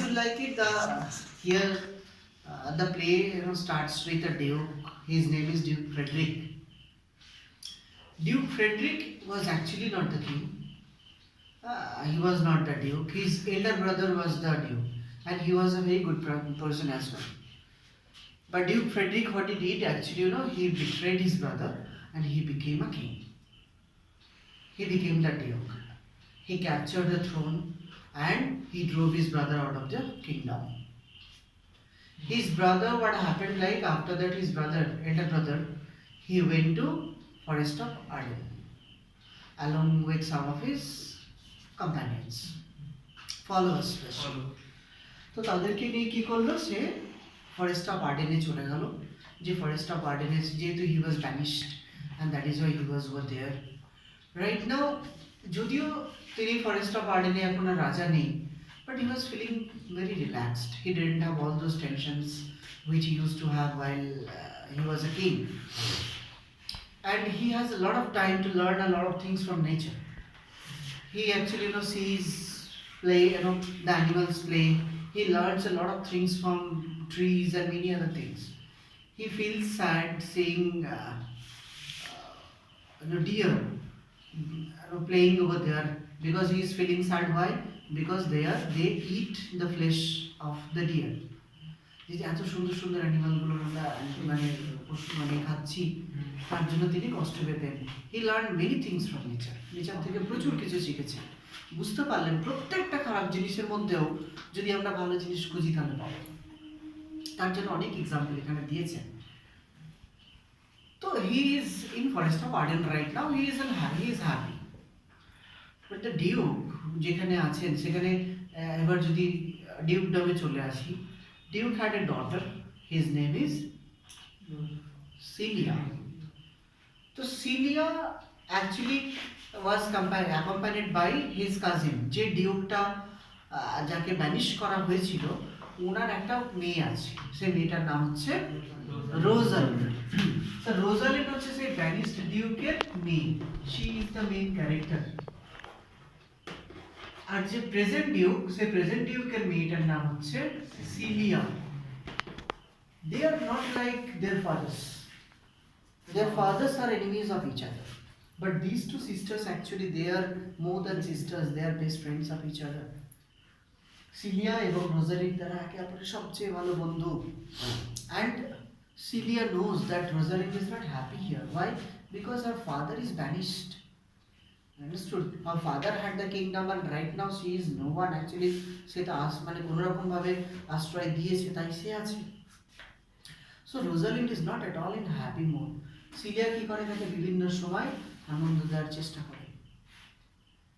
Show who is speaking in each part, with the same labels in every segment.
Speaker 1: you like it? Here the play starts with a duke. His name is Duke Frederick. Duke Frederick was actually not the king. He was not the duke. His elder brother was the duke, and he was a very good person as well. But Duke Frederick, what he did actually, he betrayed his brother and he became a king. He became the duke. He captured the throne and he drove his brother out of the kingdom. His brother, what happened like after that, his brother, elder brother, he went to forest of Arden along with some of his companions, followers. তো তাদেরকে নিয়ে কি করলো সে forest of আর্ডেনে চলে গেল যে forest of আর্ডেনে যেহেতু he was vanished and that is why he was over there right now যদিও তিনি ফরেস্ট অফ আর্ডেনে এখন আর রাজা নেই but he was feeling very relaxed. He didn't have all those tensions which he used to have while he was a king. And he has a lot of time to learn a lot of things from nature. He actually sees play, the animals play. He learns a lot of things from trees and many other things. He feels sad seeing deer playing over there because he is feeling sad. Why? Because they eat the flesh of the deer. যে এত সুন্দর সুন্দর অ্যানিমালগুলো আমরা মানে খাচ্ছি তার জন্য তিনি কষ্ট পেতেন। হি learn many things from nature. Nature থেকে প্রচুর কিছু শিখেছেন, বুঝতে পারলেন প্রত্যেকটা খারাপ জিনিসের মধ্যেও যদি আমরা ভালো জিনিস খুঁজি তাহলে পাবো। তার জন্য অনেক এক্সাম্পল এখানে দিয়েছেন। তো he is in forest of Arden right now, he is happy. But the Duke যেখানে আছেন সেখানে এবার যদি ডিউকডমে চলে আসি, Duke had a daughter. His name is Celia. So Celia actually was accompanied by his cousin. যে ডিউকটা যাকে ব্যানিশ করা হয়েছিল ওনার একটা মেয়ে আছে, সেই মেয়েটার নাম হচ্ছে রোজালিন্ড। তো রোজালিন্ড হচ্ছে সেই ব্যানিশড ডিউকের মেয়ে। She is the main character. আর যে প্রেজেন্ট ডিউক, সেই প্রেজেন্ট ডিউকের মেয়েটার নাম হচ্ছে Celia. They are not like their fathers. Their fathers are enemies of each other. But these two sisters actually they are more than sisters. They are best friends of each other. Celia এবং Rosalind তারা একে অপরের সবচেয়ে ভালো বন্ধু। And Celia knows that Rosalind is not happy here. Why? Because her father is banished. Understood? Her father had the kingdom and right now she is no one. Actually সে তো মানে কোনো রকম ভাবে আশ্রয় দিয়েছে তাই সে আছে। So Rosalind is not at all in happy mood. Celia কি করে তাকে বিভিন্ন সময় আনন্দ দেওয়ার চেষ্টা করে,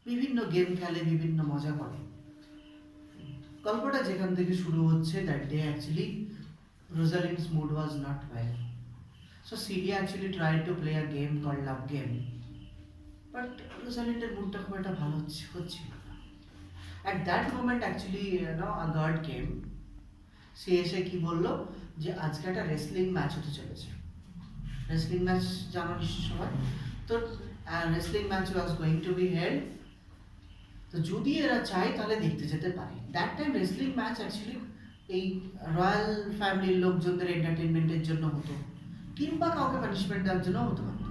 Speaker 1: বিভিন্ন গেম খেলে, বিভিন্ন মজা করে। গল্পটা যেখান থেকে শুরু হচ্ছে that day actually Rosalind's mood was not well. So Celia actually tried to play a game called Love Game. But Rosalindeর মুডটা খুব একটা ভালো হচ্ছিল না। At that moment actually a god came. সে এসে কি বললো যে আজকে একটা রেসলিং ম্যাচ হতে চলেছে। রেসলিং ম্যাচ জানো নিশ্চয় সবাই। তো wrestling match was going to be held. তো যদি এরা চায় তাহলে দেখতে যেতে পারে। That time wrestling match actually এই রয়্যাল ফ্যামিলির লোকজনদের এন্টারটেনমেন্টের জন্য হতো, কিংবা কাউকে পানিশমেন্ট দেওয়ার জন্য হতে পারত।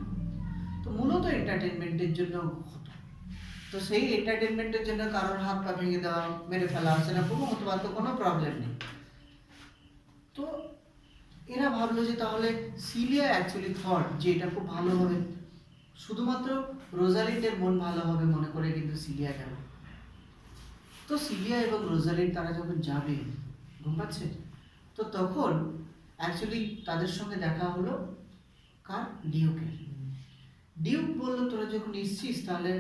Speaker 1: তো মূলত এন্টারটেনমেন্টের জন্য হতো। তো সেই এন্টারটেনমেন্টের জন্য কারোর হাত পা ভেঙে দেওয়া, মেরে ফেলা সেরকমও হতে পারতো, কোনো প্রবলেম নেই। তো এরা ভাবলো যে তাহলে সিলিয়া অ্যাকচুয়ালি থট যে এটা খুব ভালো হবে, শুধুমাত্র রোজালিন্ডের মন ভালো হবে মনে করে কিন্তু সিলিয়া গেল। তো সিলিয়া এবং রোজালিন্ড তারা যখন যাবে, ঘুম পাচ্ছে, তো তখন অ্যাকচুয়ালি তাদের সঙ্গে দেখা হলো কার? ডিউকের। ডিউক বললো তোরা যখন এসছিস তাহলে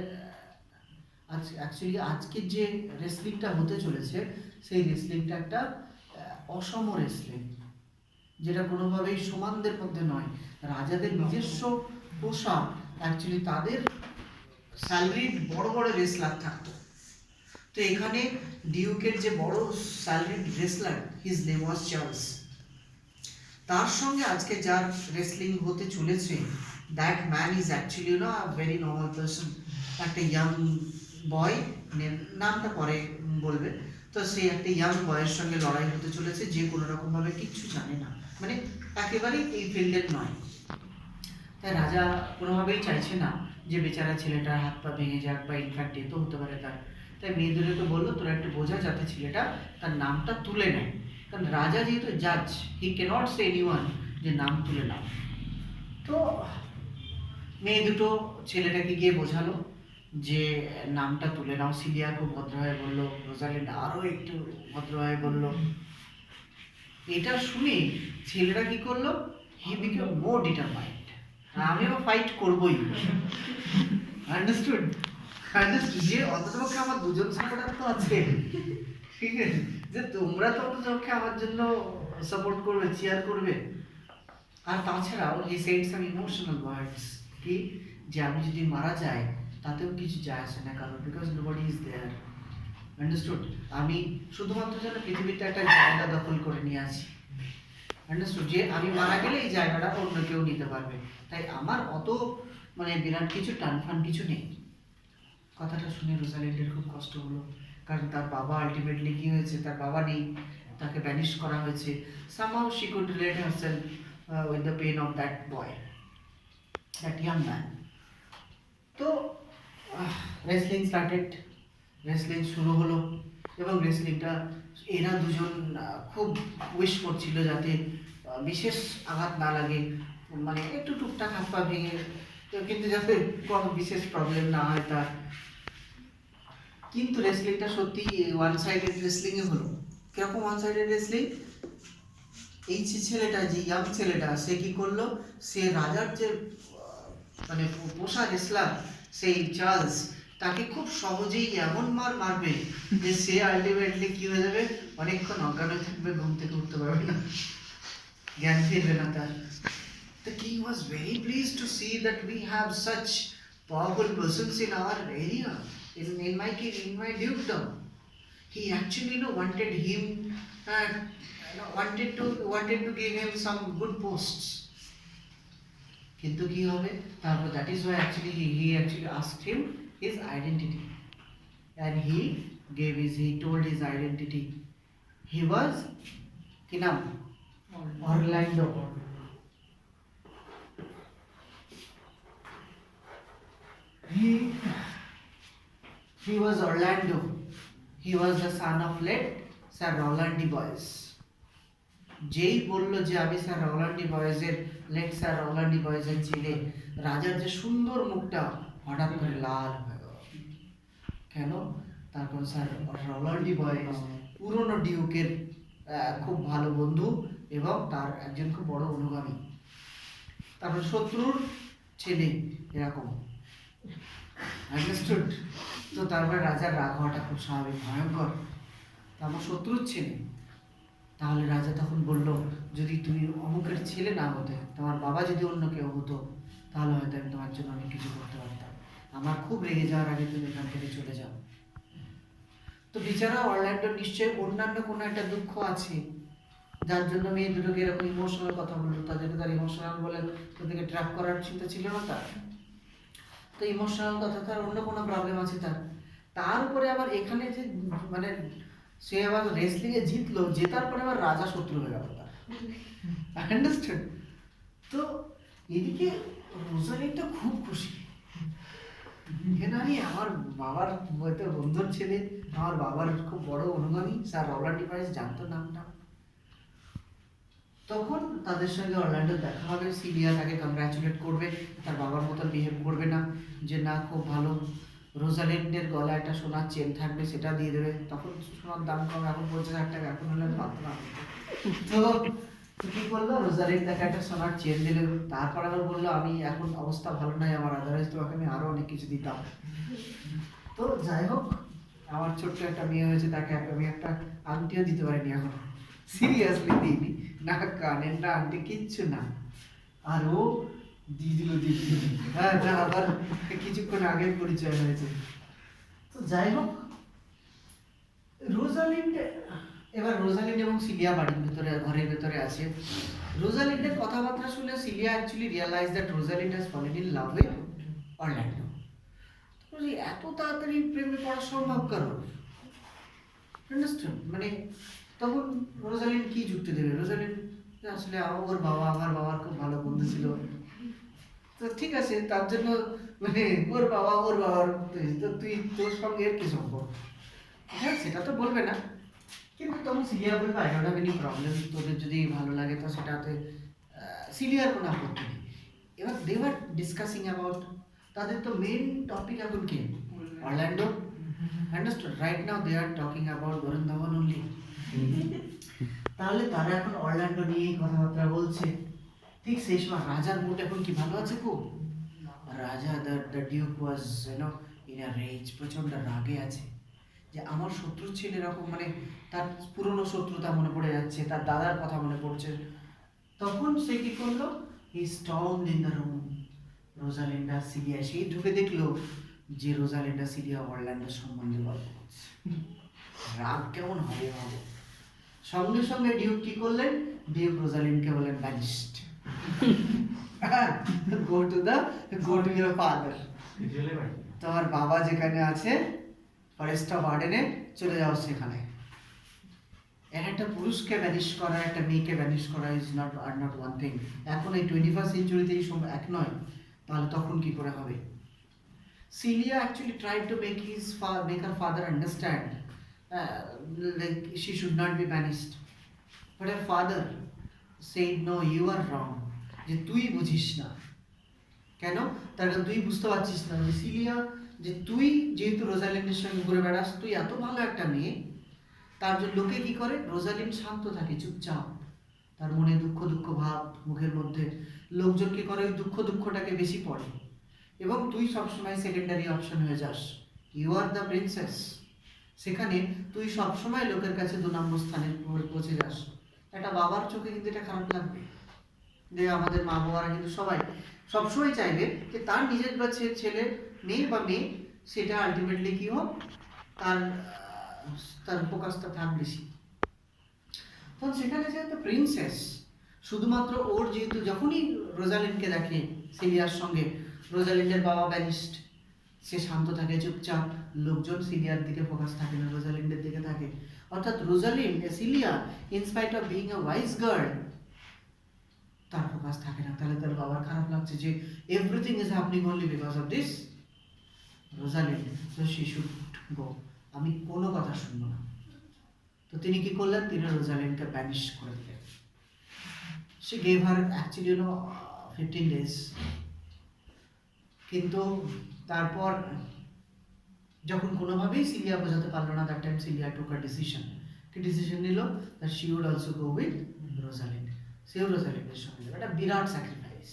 Speaker 1: অ্যাকচুয়ালি আজকের যে রেসলিংটা হতে চলেছে সেই রেসলিংটা একটা অসম রেসলিং, যেটা কোনোভাবেই সমানদের মধ্যে নয়। রাজাদের নিজস্ব পোশাক, অ্যাকচুয়ালি তাদের স্যালারিড বড় বড় রেসলার থাকতো। তো এখানে ডিউকের যে বড় salaried wrestler, his name was Charles, তার সঙ্গে আজকে যার রেসলিং হতে চলেছে, that man is actually a very normal person. একটা ইয়াং বয়, নামটা পরে বলবে, তো সে একটা ইয়াং বয়ের সঙ্গে লড়াই হতে চলেছে, যে কোনো রকম ভাবে কিচ্ছু জানে না, মানে একেবারেই এই ফিল্ডের নয়। তাই রাজা কোনোভাবেই চাইছে না যে বেচারা ছেলেটার হাত পা ভেঙে যাক, বা ইনফ্যাক্ট এ তো হতে পারে তার। তাই মেয়েদেরকে বললো তোরা একটু বোঝা যাতে ছেলেটা তার নামটা তুলে নেয়, কারণ রাজা যেহেতু জাজ, হি ক্যানট সে এনিওয়ান যে নাম তুলে নাও। তো মেয়ে দুটো ছেলেটাকে গিয়ে বোঝালো যে নামটা তুলে নাও। সিলিয়া খুব ভদ্রভাবে বললো, রোজালিন্ড আরো একটু ভদ্রভাবে বললো। এটা শুনে ছেলেটা কি করলো, হি বিকেম মোর ডিটারমাইন্ড, আমিও ফাইট করবোই। আন্ডারস্টুড? যে অন্ততপক্ষে আমার দুজন সাপোর্টার তো আছে, ঠিক আছে, যে তোমরা তো অন্ততপক্ষে আমার জন্য সাপোর্ট করবে, চিয়ার করবে। আর তাছাড়াও হি সেড সাম ইমোশনাল ওয়ার্ডস, কি যে আমি যদি মারা যাই তাতেও কিছু যায় আসে না, কারণ because nobody is there. Understood? আমি শুধুমাত্র যেন পৃথিবীতে একটা জায়গা দখল করে নিয়ে আছি। আন্ডারস্টুড? যে আমি মারা গেলে এই জায়গাটা অন্য কেউ নিতে পারবে, তাই আমার অত মানে বিরাট কিছু টানফান কিছু নেই। কথাটা শুনে রোজালিন্ডের খুব কষ্ট হলো, কারণ তার বাবা আলটিমেটলি কি হয়েছে, তার বাবা নেই, তাকে ব্যানিশ করা হয়েছে। somehow she could relate herself with the pain of that boy, that young man. তো রেসলিং স্টার্টেড, রেসলিং শুরু হলো, এবং রেসলিংটা এরা দুজন খুব উইশ করছিল যাতে বিশেষ আঘাত না লাগে, মানে একটু টুকটাক হাত পা ভেঙে, কিন্তু যাতে কোনো বিশেষ প্রবলেম না হয় তার। কিন্তু রেসলিংটা সত্যি ওয়ান সাইডেড রেসলিংই হলো। কিরকম ওয়ান সাইডেড রেসলিং? এই যে ছেলেটা, যে ইয়াং ছেলেটা, সে কি করলো, সে রাজার যে মানে পোষা রেসলার সেই চার্লস, তাকে খুব সহজেই এমন মার মারবে যে সে আলটিমেটলি কি হয়ে যাবে, অনেকক্ষণ অজ্ঞান হয়ে থাকবে, ঘুম থেকে উঠতে পারবে না, জ্ঞান ফিরবে না তার। The king was very pleased to see that we have such powerful persons in our area, in my dukedom. He actually wanted him, wanted to give him some good posts. কিন্তু কি হবে তারপর, that is why actually he actually asked him his identity, and he told his identity. He was কি নাম? Orlando. He was Orlando. He was the son of late Sir Roland de Boys. যেই বললো যে আমি sir Roland বয়েজের, late sir Roland বয়েজের ছেলে, রাজার যে সুন্দর মুখটা হঠাৎ করে লাল হয়ে গেল। কেন? তারপর স্যার রোল্যান্ড বয়েজ পুরনো ডিউকের খুব ভালো বন্ধু এবং তার একজন খুব বড় অনুগামী। তারপর শত্রুর ছেলে, এরকম। আন্ডারস্টুড? তো তারপরে রাজার রাগ হওয়াটা খুব স্বাভাবিক, ভয়ঙ্কর। তারপর শত্রুর ছেলে, তাহলে রাজা তখন বলল, যদি তুমি অমুকের ছেলে না হতে, তোমার বাবা যদি অন্য কেউ হতো, তাহলে হয়তো আমি তোমার জন্য অনেক কিছু করতে পারতাম। আমার খুব রেগে যাওয়ার আগে তুমি এখান থেকে চলে যাও। তো বিচারা অরল্যান্ডোর নিশ্চয়ই অন্যান্য কোনো একটা দুঃখ আছে, যার জন্য মেয়ে দুটোকে এরকম ইমোশনাল কথা বললো। তাদেরকে তার ইমোশনাল বলে তাদেরকে ট্র্যাপ করার চিন্তা ছিল না তার। তো ইমোশনাল কথা, তার অন্য কোনো প্রবলেম আছে তার উপরে আবার এখানে যে মানে সে আবার রেসলিং এ জিতলো, জেতার পরে আবার রাজা শত্রু হয়ে গেল তার। আন্ডারস্ট্যান্ড? তো এদিকে রোজালিন্ডটা খুব খুশি, আমার বাবার হয়তো বন্ধুর ছেলে, আমার বাবার খুব বড় অনুগামী, স্যার রোল্যান্ড বয়েজ জানতো নামটা। তখন তাদের সঙ্গে অরল্যান্ডোর দেখা হবে, সিলিয়া তাকে কংগ্রাচুলেট করবে, তার বাবার মতন বিহেভ করবে না, যে না খুব ভালো। রোজালিন্ডের গলায় একটা সোনার চেন থাকবে, সেটা দিয়ে দেবে। তখন সোনার দাম কম, এখন 50,000 টাকা, এখন হলে পারতো না। তো কি করলো, রোজালিন্ড তাকে একটা সোনার চেন দিল। তারপর আবার বললো, আমি এখন অবস্থা ভালো নাই আমার, আদারওয়াইজ তোমাকে আমি আরো অনেক কিছু দিতাম। তো যাই হোক, আমার ছোট্ট একটা মেয়ে হয়েছে, তাকে আমি একটা আংটিও দিতে পারিনি এখন, সিরিয়াসলি দিইনি, না কানের না আংটি, কিচ্ছু না। আর ও দিয়ে দিল। হ্যাঁ, আবার কিছুক্ষণ আগে পরিচয় হয়েছে। তো যাই হোক, রোজালিন্ড এবং সিলিয়া বাড়ির ভেতরে, ঘরের ভেতরে আছে। রোজালিন্ডের কথাবার্তা শুনে Celia actually realise that Rosalind has fallen in love with Orlando. এত তাড়াতাড়ি প্রেমে পড়া সম্ভব কারণ? আন্ডারস্ট্যান্ড? মানে তখন রোজালিন কি যুক্তি দেবে? রোজালিন আসলে ওর বাবা আমার বাবার খুব ভালো বন্ধু ছিল, তো ঠিক আছে, তার জন্য মানে ওর বাবার তো তুই তোর সঙ্গে এর কি সম্পর্ক? হ্যাঁ, সেটা তো বলবে না, কিন্তু তখন সিলিয়া বলবে I don't have any problem, তোদের যদি ভালো লাগে তো সেটাতে সিলিয়ার কোনো আপত্তি নেই। এবার দে ওয়ার ডিসকাসিং অ্যাবাউট, তাদের তো মেন টপিক এখন কি? Orlando. Understood? Right now they are talking about Varun Dhawan only. তাহলে তারা এখন অরল্যান্ডো নিয়েই কথাবার্তা বলছে। ঠিক সেই সময় রাজার মুড এখন কি ভালো আছে খুব? Raja the duke was in a rage, প্রচন্ড রাগে আছে যে আমার শত্রুর ছেলে এরকম, মানে তার পুরনো শত্রুতা মনে পড়ে যাচ্ছে, তার দাদার কথা মনে পড়ছে। তখন সে কি করলো? হি স্টর্মড ইন দ্য রুম। রোজালিন্ডা সিলিয়া সেই ঢুকে দেখলো যে রোজালিন্ডা সিলিয়া অরল্যান্ডোর সম্বন্ধে গল্প করছে। রাগ কেমন হবে ভাবো। সঙ্গে সঙ্গে ডিউক কি করলেন? ডিউক রোজালিন্ডকে বললেন ব্যানিশড, গো টু ইউর ফাদার। তোমার বাবা যেখানে আছে ফরেস্ট অফ আর্ডেনে, চলে যাও সেখানে। একটা পুরুষকে ব্যানিশ করা, একটা মেয়েকে ব্যানিশ করা ইজ নট ওয়ান থিং। এখন এই 21st সেঞ্চুরিতে এই সময় এক নয়, তাহলে তখন কি করে হবে? Celia actually tried to make her father understand like she should not be banished, but her father said no, you are wrong, যে তুই বুঝিস না। কেন? তার কারণ তুই বুঝতে পারছিস না যে সিলিয়া, যে তুই যেহেতু রোজালিন্ডের সঙ্গে ঘুরে বেড়াস, তুই এত ভালো একটা মেয়ে, তার জন্য লোকে কি করে? রোজালিন্ড শান্ত থাকে, চুপচাপ, তার মনে দুঃখ ভাব মুখের মধ্যে, লোকজন কি করে? ওই দুঃখটাকে বেশি পড়ে, এবং তুই সবসময় সেকেন্ডারি অপশন হয়ে যাস। ইউ আর দ্য প্রিন্সেস, সেখানে তুই সবসময় লোকের কাছে 2 নম্বর স্থানে পৌঁছে যাস। একটা বাবার চোখে কিন্তু এটা খারাপ লাগবে, যে আমাদের মা বাবারা কিন্তু সবাই সবসময় চাইবে যে তার নিজের ছেলে মেয়ে সেটা আলটিমেটলি কি হোক, তার ফোকাসটা থাক বেশি। তখন সেখানে যেহেতু প্রিন্সেস, শুধুমাত্র ওর যেহেতু যখনই রোজালিন্ডকে দেখে সিলিয়ার সঙ্গে, রোজালিন্ডের বাবা ব্যানিশড, সে শান্ত থাকে, চুপচাপ, লোকজন সিলিয়ার দিকে ফোকাস থাকে না, রোজালিন্ডের দিকে থাকে। অর্থাৎ Celia in spite of being a wise girl, তার ফোকাস থাকে না। তাহলে তার বাবার খারাপ লাগছে যে everything is happening only because of this Rosalind, so she should go, আমি কোনো কথা শুনবো না। তো তিনি কি করলেন? তিনি রোজালিন্ডকে ব্যানিশ করে দিলেন। সে গেভ হার অ্যাকচুয়ালি 15 days, কিন্তু তারপর যখন কোনোভাবেই সিলিয়া বোঝাতে পারলো না, that time Celia took a decision. কি ডিসিশন নিল? That she would also go with Rosalind, সেও রোজালিন্ডের সঙ্গে যাবে। একটা বিরাট sacrifice.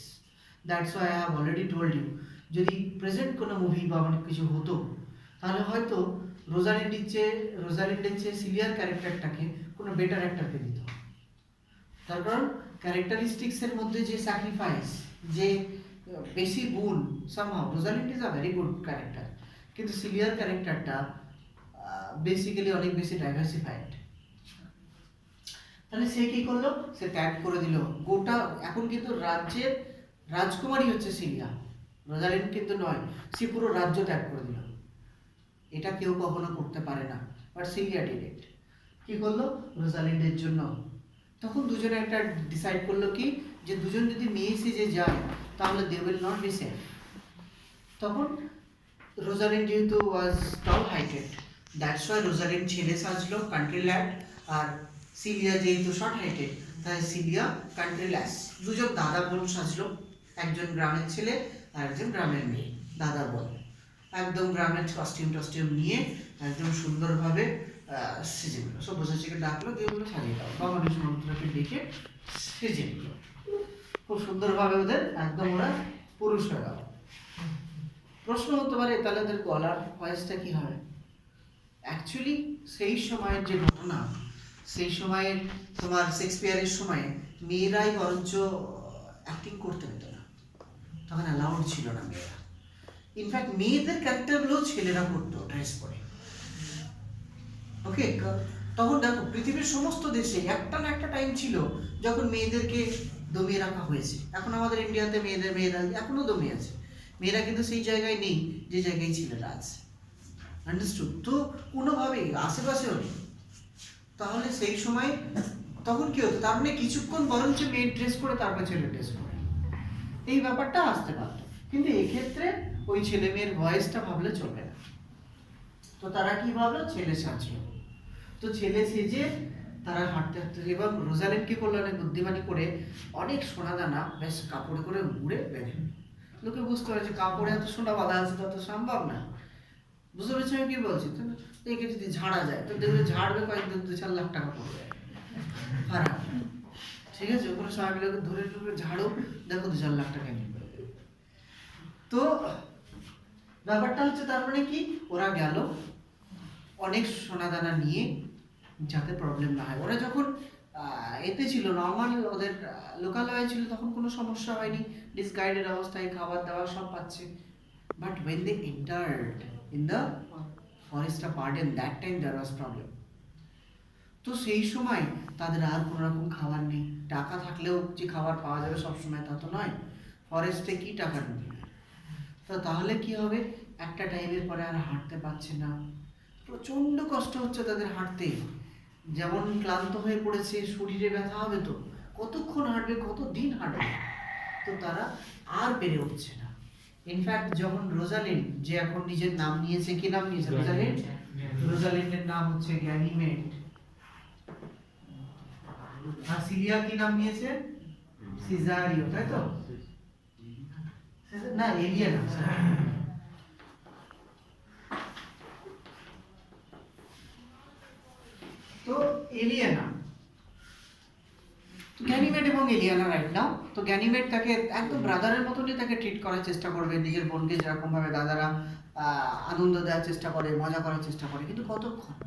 Speaker 1: That's why I have already told you, যদি প্রেজেন্ট কোনো মুভি বা অনেক কিছু হতো, তাহলে হয়তো রোজালিন্ডের চেয়ে সিলিয়ার ক্যারেক্টারটাকে কোনো বেটার অ্যাক্টরকে দিত। তার কারণ ক্যারেক্টারিস্টিক্সের মধ্যে যে স্যাক্রিফাইস, যে বেশি গুণ, somehow Rosalind is a very good character, কিন্তু সিলিয়ার ক্যারেক্টারটা বেসিক্যালি অনেক বেশি ডাইভার্সিফাইড। তাহলে সে কি করলো? সে ত্যাগ করে দিল গোটা। এখন কিন্তু রাজ্যের রাজকুমারী হচ্ছে সিলিয়া, রোজালিন্ড কিন্তু নয়। সে পুরো রাজ্য ত্যাগ করে দিল। এটা কেউ কখনো করতে পারে না, বাট সিলিয়া ডিড ইট। কি করলো? রোজালিন্ডের জন্য। তখন দুজনে একটা ডিসাইড করলো কি, যে দুজন যদি মেয়ে সেজে যায় তাহলে they will not be safe. তখন রোজালিন্ড যেহেতু was tall heighted, that's why Rosalind ছেলে সাজলো, কান্ট্রি ল্যাড, আর সিলিয়া যেহেতু শর্ট হাইটেড, তাই সিলিয়া কান্ট্রি ল্যাস। দুজন দাদা বোন সাজলো, একজন গ্রামের ছেলে আর একজন গ্রামের মেয়ে, দাদা বোন। একদম গ্রামের কস্টিউম নিয়ে একদম সুন্দরভাবে সেজে নিল। সব্যসাচীকে ডাকলো, দিয়ে বললো সাজিয়ে দাও, বা মানুষ মন্ত্রকে ডেকে সেজে নিল খুব সুন্দরভাবে। ওদের একদম ওরা পুরুষ হয়ে গেল। প্রশ্ন হতে পারে তাহলে ওদের গলার ভয়েসটা কি হয়? অ্যাকচুয়ালি সেই সময়ের যে ঘটনা, সেই সময়ের তোমার শেক্সপিয়ারের সময়ে মেয়েরাই বরঞ্চ অ্যাক্টিং করতে হতো না, তখন অ্যালাউড ছিল না মেয়েরা। ইনফ্যাক্ট মেয়েদের ক্যারেক্টারগুলো ছেলেরা করতো ড্রেস করে। ওকে, তখন দেখো পৃথিবীর সমস্ত দেশে একটা না একটা টাইম ছিল যখন মেয়েদেরকে দমিয়ে রাখা হয়েছে। এখন আমাদের ইন্ডিয়াতে মেয়েরা এখনো দমিয়ে আছে, মেয়েরা কিন্তু সেই জায়গায় নেই যে জায়গায় ছেলেরা আছে। আন্ডারস্টুড? তো কোনোভাবেই আশেপাশেও নেই। তাহলে সেই সময় তখন কি হতো, তার মানে কিছুক্ষণ বরঞ্চ মেয়ে ড্রেস করে তারপর ছেলে ড্রেস করে, এই ব্যাপারটা আসতে পারতো। কিন্তু এক্ষেত্রে ওই ছেলে মেয়ের ভয়েসটা ভাবলে চলবে না, তো তারা কি ভাবলো, ছেলে সাজলো। তো ছেলে সেজে তারা হাঁটতে হাঁটতে, এবার রোজালিন কি করলো, অনেক বুদ্ধিমানি করে অনেক সোনা দানা বেশ কাপড়ে করে মুড়ে বেঁধে, লোকে বুঝতে পারছে কাপড়ে এত সোনা বাঁধা আছে তত সম্ভব না। বুঝতে পারছি আমি কি বলছি? তো একে যদি ঝাড়া যায় তো দেখবে ঝাড়বে কয়েকদিন 2-4 লাখ টাকা পড়বে ভাড়া, ঠিক আছে? ওখানে সবাই মিলে ধরে ধরে ঝাড়ো, দেখো 2-4 লাখ টাকা নিয়ে পড়বে। তো ব্যাপারটা হচ্ছে তার মানে কি, ওরা গেল অনেক সোনা দানা নিয়ে যাতে প্রবলেম না হয়। ওরা যখন এতে ছিল নর্মাল, ওদের লোকালয়ে ছিল, তখন কোনো সমস্যা হয়নি, ডিসগাইডেড অবস্থায় খাবার দাবার সব পাচ্ছে। But when they entered in the forest garden, that time there was problem. তো সেই সময় তাদের আর কোনো রকম খাবার নেই, টাকা থাকলেও যে খাবার পাওয়া যাবে সব সময় তা তো নয়, ফরেস্টে কি টাকা নেবে। তো তাহলে কি হবে, একটা টাইমের পরে আর হাঁটতে পারছে না, প্রচন্ড কষ্ট হচ্ছে তাদের হাঁটতে, যেমন ক্লান্ত হয়ে পড়েছে, শরীরে ব্যথা হবে, তো কতক্ষণ হাঁটবে, কত দিন হাঁটবে, তো তারা আর পেরে উঠছে না। ইনফ্যাক্ট যখন রোজালিন্ড, যে এখন নিজের নাম নিয়েছে, কি নাম নিয়েছে রোজালিন্ড? রোজালিন্ডের নাম হচ্ছে গ্যানিমেড। আর সিলিয়া কি নাম নিয়েছে? সিজারিও, তাই তো? না, এলিয়া না। তো এলিয়ানা, গ্যানিমেড এবং এলিয়ানা রাইট নাও। তো গ্যানিমেড তাকে একদম ব্রাদারের মতনই তাকে ট্রিট করার চেষ্টা করবে, নিজের বোনকে যেরকম ভাবে দাদারা আনন্দ দেওয়ার চেষ্টা করে, মজা করার চেষ্টা করে, কিন্তু কতক্ষণ,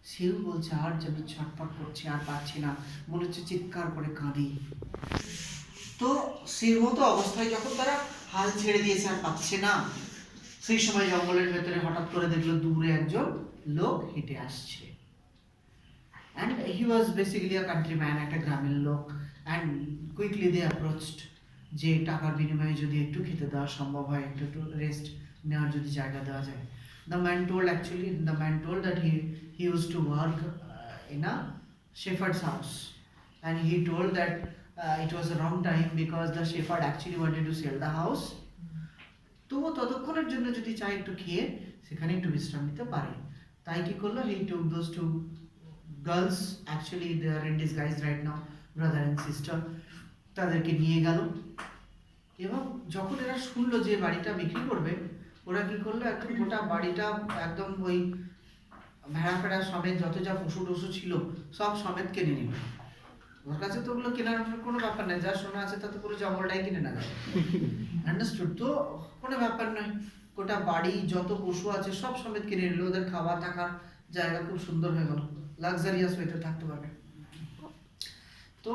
Speaker 1: সেও বলছে আর যেন ছটফট করছে, আর পাচ্ছি না, মনে হচ্ছে চিৎকার করে কাঁদি। তো সেই মতো অবস্থায় যখন তারা হাল ছেড়ে দিয়েছে, আর পাচ্ছে না, সেই সময় জঙ্গলের ভেতরে হঠাৎ করে দেখলো দূরে একজন লোক হেঁটে আসছে। And he was basically a countryman, একটা গ্রামের লোক, and quickly they approached, যে টাকার বিনিময়ে যদি একটু খেতে দেওয়া সম্ভব হয়, একটু রেস্ট নেওয়ার যদি জায়গা দেওয়া যায়। The man told that he used to work in a shepherd's house, and he told that it was a wrong time because the shepherd actually wanted to sell the house. তো ততক্ষণের জন্য যদি চাই একটু খেয়ে সেখানে একটু বিশ্রাম নিতে পারে, তাই কি করলো, he took those two girls, actually they are in disguise right now, brother and sister, তাদেরকে নিয়ে গেল। এবং যখন এরা শুনলো যে বাড়িটা বিক্রি করবে, ওরা কি করলো, একদম গোটা বাড়িটা একদম ওই ভেড়া ফেড়া সমেত যত যা পশু টশু ছিল সব সমেত কিনে নিল। ওর কাছে তো ওগুলো কেনার কোনো ব্যাপার নেই, যা শোনা আছে তাতে পুরো জঙ্গলটাই কিনে নেওয়া যাবে, আন্ডারস্টুড? তো কোনো ব্যাপার নয়, গোটা বাড়ি যত পশু আছে সব সমেত কিনে নিল, ওদের খাওয়া থাকার জায়গা খুব সুন্দর হয়ে গেল, লাক্সারিয়াস ওয়েতে থাকতে পারবে। তো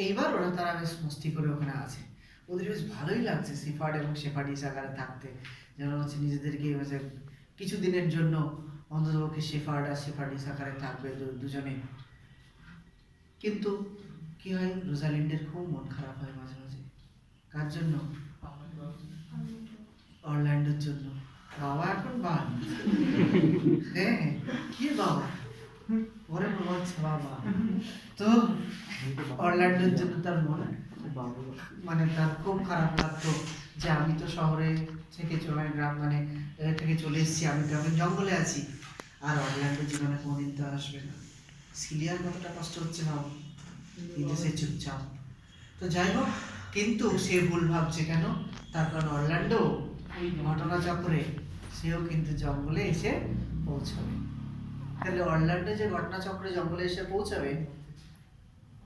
Speaker 1: এইবার তারা বেশ মস্তি করে ওখানে আছে, ওদের বেশ ভালোই লাগছে শেফার্ড এবং শেফার্ডিস আকারে থাকতে, যেন হচ্ছে নিজেদেরকে কিছুদিনের জন্য অন্ততপক্ষে শেফার্ড আর শেফার্ডিস আকারে থাকবে দুজনে। কিন্তু কি হয়, রোজালিন্ডের খুব মন খারাপ হয় মাঝে মাঝে। কার জন্য? অরল্যান্ডোর জন্য। বাবা এখন বাল, হ্যাঁ কি বাবা, ওরে বাবা। তো অরল্যান্ডোর জন্য তার মনে মানে তার খুব খারাপ লাগতো যে আমি তো শহরে থেকে গ্রাম মানে থেকে চলে এসেছি, আমি গ্রামের জঙ্গলে আছি, আর অরল্যান্ডোর জীবনে কোনদিন তো আসবে না। সিলিয়ার কতটা কষ্ট হচ্ছে ভাবো, কিন্তু সে চুপচাপ। তো যাই হোক, কিন্তু সে ভুল ভাবছে কেন, তার কারণ অরল্যান্ডো ওই ঘটনাচক্রে সেও কিন্তু জঙ্গলে এসে পৌঁছাবে। তাহলে অরল্যান্ডো যে ঘটনাচক্রে জঙ্গলে এসে পৌঁছাবে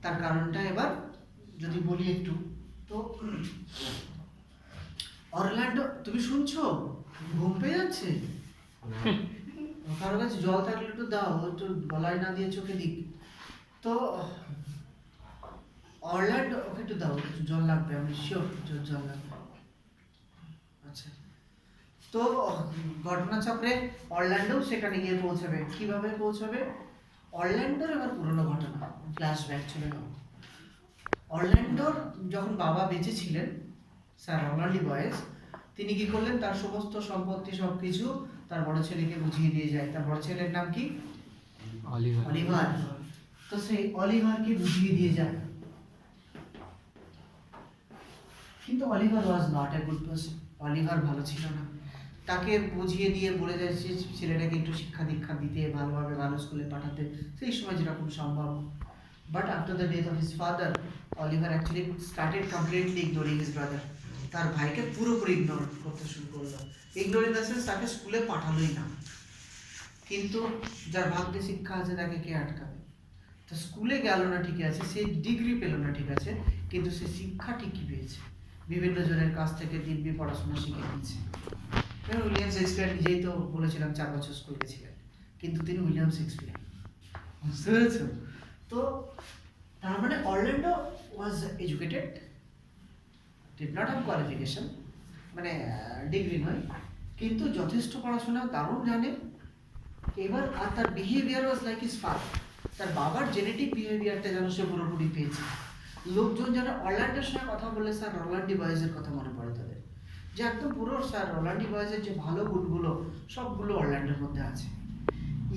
Speaker 1: তার কারণটা এবার যদি বলি একটু, তো অরল্যান্ডো, তুমি শুনছো? ঘুম পেয়ে যাচ্ছে? কারো কাছে জল থাকলে একটু দাও, একটু গলায় না দিয়ে চোখে দিক। তো অরল্যান্ডো, ওকে একটু দাও, একটু জল লাগবে, আমি শিওর জল লাগবে। আচ্ছা, তো ঘটনাচক্রে অরল্যান্ডো সেখানে গিয়ে পৌঁছাবে। কিভাবে পৌঁছাবে? অরল্যান্ডোর এবার পুরনো ঘটনা, ফ্ল্যাশব্যাক চলে গেল। অরল্যান্ডোর যখন বাবা বেঁচে ছিলেন, স্যার রোনাল্ডি বয়েস, তিনি কি করলেন, তার সমস্ত সম্পত্তি সবকিছু তার বড় ছেলেকে বুঝিয়ে দিয়ে যায়। তার বড় ছেলের নাম কি? অলিভার। তো সেই অলিভারকে বুঝিয়ে দিয়ে যায়, কিন্তু Oliver was not a good person. Oliver ভালো ছিল না। তাকে বুঝিয়ে দিয়ে বলে যায় যে ছেলেটাকে একটু শিক্ষা দীক্ষা দিতে, ভালোভাবে ভালো স্কুলে পাঠাতে, সেই সময় যেরকম সম্ভব। But after the death of his father, Oliver actually started completely ignoring his brother. তার ভাইকে পুরোপুরি ইগনোর করতে শুরু করলো। ইগনোর ইন দ্য সেন্স তাকে স্কুলে পাঠালোই না। কিন্তু যার ভাগ্যে শিক্ষা আছে তাকে কে আটকাবে? তো স্কুলে গেল না ঠিক আছে, সে ডিগ্রি পেল না ঠিক আছে, কিন্তু সে শিক্ষা ঠিকই পেয়েছে। বিভিন্ন জনের কাছ থেকে দিব্যি পড়াশোনা শিখে নিয়েছে। উইলিয়াম শেক্সপিয়ার নিজেই তো বলেছিলাম 4 বছর স্কুল গেছিলেন, কিন্তু তিনি উইলিয়াম শেক্সপিয়ার। বুঝতে পেরেছ? তো তার মানে Orlando was educated, did not have qualification, মানে ডিগ্রি নয়, কিন্তু যথেষ্ট পড়াশোনা দারুণ জানে। এবার আর তার behaviour was like his father. তার বাবার জেনেটিক বিহেভিয়ারটা যেন সে পুরোপুরি পেয়েছে। লোকজন যেন অরল্যান্ডোর সঙ্গে কথা বলে স্যার রোল্যান্ডি বয়েজের কথা মনে পড়ে তাদের, যে একদম পুরো স্যার রোল্যান্ডি বয়েজের যে ভালো গুণগুলো সবগুলো অরল্যান্ডোর মধ্যে আছে।